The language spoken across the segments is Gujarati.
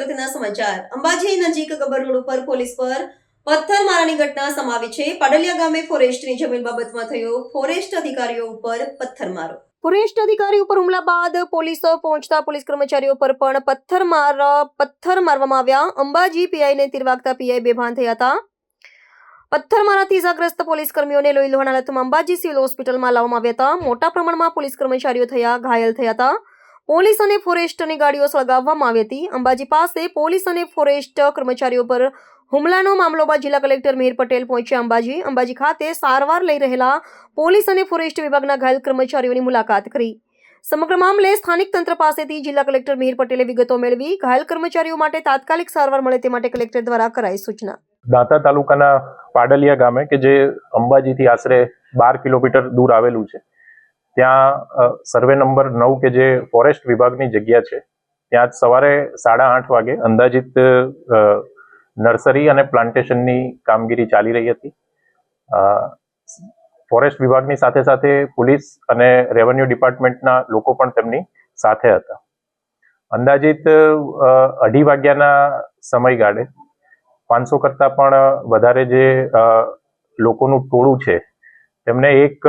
અગત્યના સમાચાર અંબાજી નજીક ગબ્બર રોડ ઉપર પોલીસ પર પથ્થરમારાની ઘટના સામે આવી છે। પાડલિયા ગામે ફોરેસ્ટની જમીન બાબતમાં થયો ફોરેસ્ટ અધિકારીઓ ઉપર પથ્થરમારો। ફોરેસ્ટ અધિકારી ઉપર હુમલા બાદ પોલીસ પહોંચતા પોલીસ કર્મચારીઓ પર પણ પથ્થર મારવામાં આવ્યા। અંબાજી પીઆઈને તીર વાગતા પીઆઈ બેભાન થયા હતા। પથ્થરમારાથી ઇજાગ્રસ્ત પોલીસ કર્મીઓને લોહી લોહાણ હાલતમાં અંબાજી સિવિલ હોસ્પિટલમાં લાવવામાં આવ્યા હતા। મોટા પ્રમાણમાં પોલીસ કર્મચારીઓ ઘાયલ થયા હતા। પોલીસ અને ફોરેસ્ટની ગાડીઓ સળગાવવામાં આવી હતી। અંબાજી પાસે પોલીસ અને ફોરેસ્ટ કર્મચારીઓ પર હુમલાનો મામલો બાદ જિલ્લા કલેક્ટર મિહિર પટેલ પહોંચ્યા અંબાજી ખાતે સારવાર લઈ રહેલા પોલીસ અને ફોરેસ્ટ વિભાગના ઘાયલ કર્મચારીઓની મુલાકાત કરી। સમગ્ર મામલે સ્થાનિક તંત્ર પાસેથી જિલ્લા કલેક્ટર મિહિર પટેલે વિગતો મેળવી ઘાયલ કર્મચારીઓ માટે તાત્કાલિક સારવાર મળે તે માટે કલેક્ટર દ્વારા કરાઈ સૂચના। દાંતા તાલુકાના પાડલિયા ગામે કે જે અંબાજીથી આશરે 12 કિલોમીટર દૂર આવેલું છે, ત્યાં સર્વે નંબર 9 કે જે ફોરેસ્ટ વિભાગની જગ્યા છે, ત્યાં સવારે 8:30 વાગે અંદાજિત નર્સરી અને પ્લાન્ટેશનની કામગીરી ચાલી રહી હતી। ફોરેસ્ટ વિભાગની સાથે સાથે પોલીસ અને રેવન્યુ ડિપાર્ટમેન્ટના લોકો પણ તેમની સાથે હતા। અંદાજિત 2:30 વાગ્યાના સમયગાળે 500 કરતાં પણ વધારે જે લોકોનું ટોળું છે, તેમને એક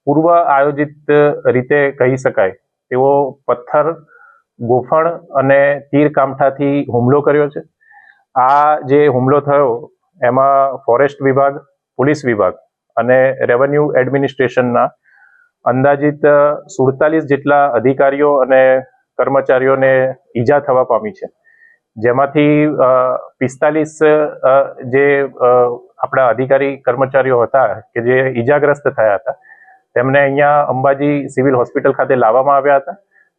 પૂર્વ આયોજિત રીતે કહી શકાય તેવો પથ્થર, ગોફણ અને તીર કામઠાથી હુમલો કર્યો છે। આ જે હુમલો થયો એમાં ફોરેસ્ટ વિભાગ, પોલીસ વિભાગ અને રેવન્યુ એડમિનિસ્ટ્રેશનના અંદાજિત 47 જેટલા અધિકારીઓ અને કર્મચારીઓને ઈજા થવા પામી છે, જેમાંથી 45 જે આપણા અધિકારી કર્મચારીઓ હતા કે જે ઈજાગ્રસ્ત થયા હતા, તેમને અહીંયા અંબાજી સિવિલ હોસ્પિટલ ખાતે લાવવામાં આવ્યા હતા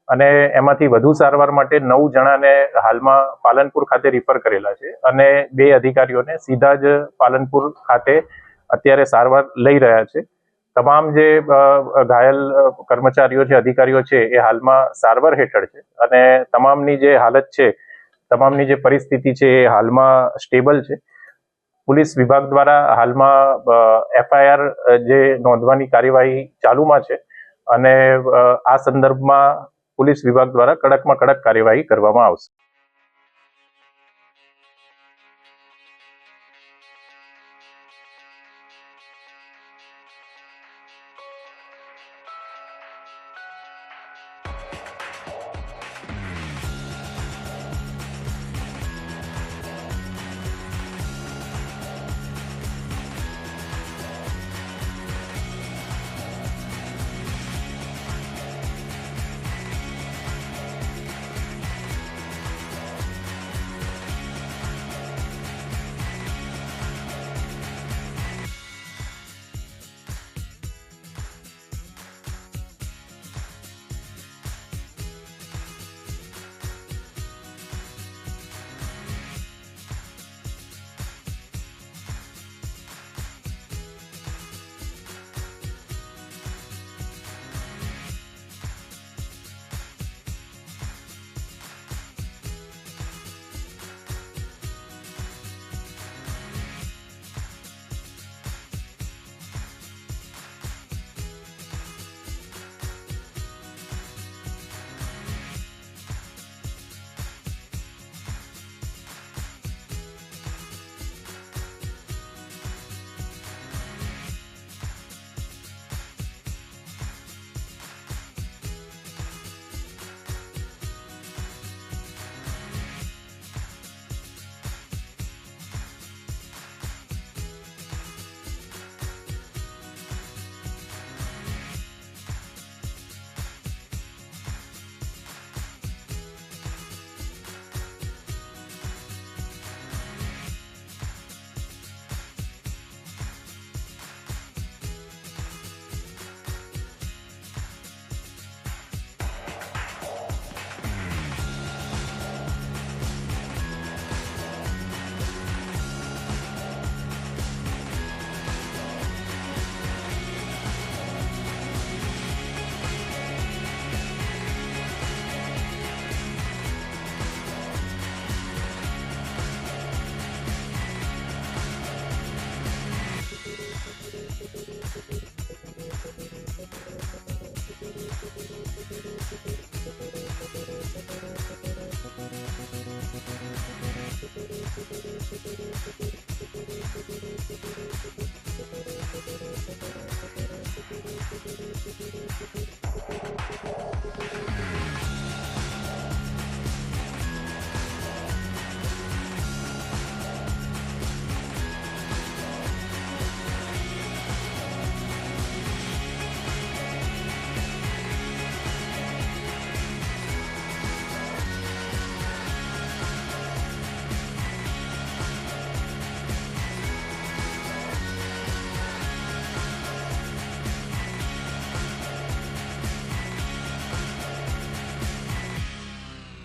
અને એમાંથી વધુ સારવાર માટે 9 જણાને હાલમાં પાલનપુર ખાતે રિફર કરેલા છે અને 2 અધિકારીઓને સીધા જ પાલનપુર ખાતે અત્યારે સારવાર લઈ રહ્યા છે। તમામ જે ઘાયલ કર્મચારીઓ છે, અધિકારીઓ છે, એ હાલમાં સારવાર હેઠળ છે અને તમામની જે હાલત છે, તમામની જે પરિસ્થિતિ છે એ હાલમાં સ્ટેબલ છે। પોલીસ વિભાગ દ્વારા હાલમાં FIR જે નોંધવાની કાર્યવાહી ચાલુમાં છે અને આ સંદર્ભમાં પોલીસ વિભાગ દ્વારા કડકમાં કડક કાર્યવાહી કરવામાં આવશે।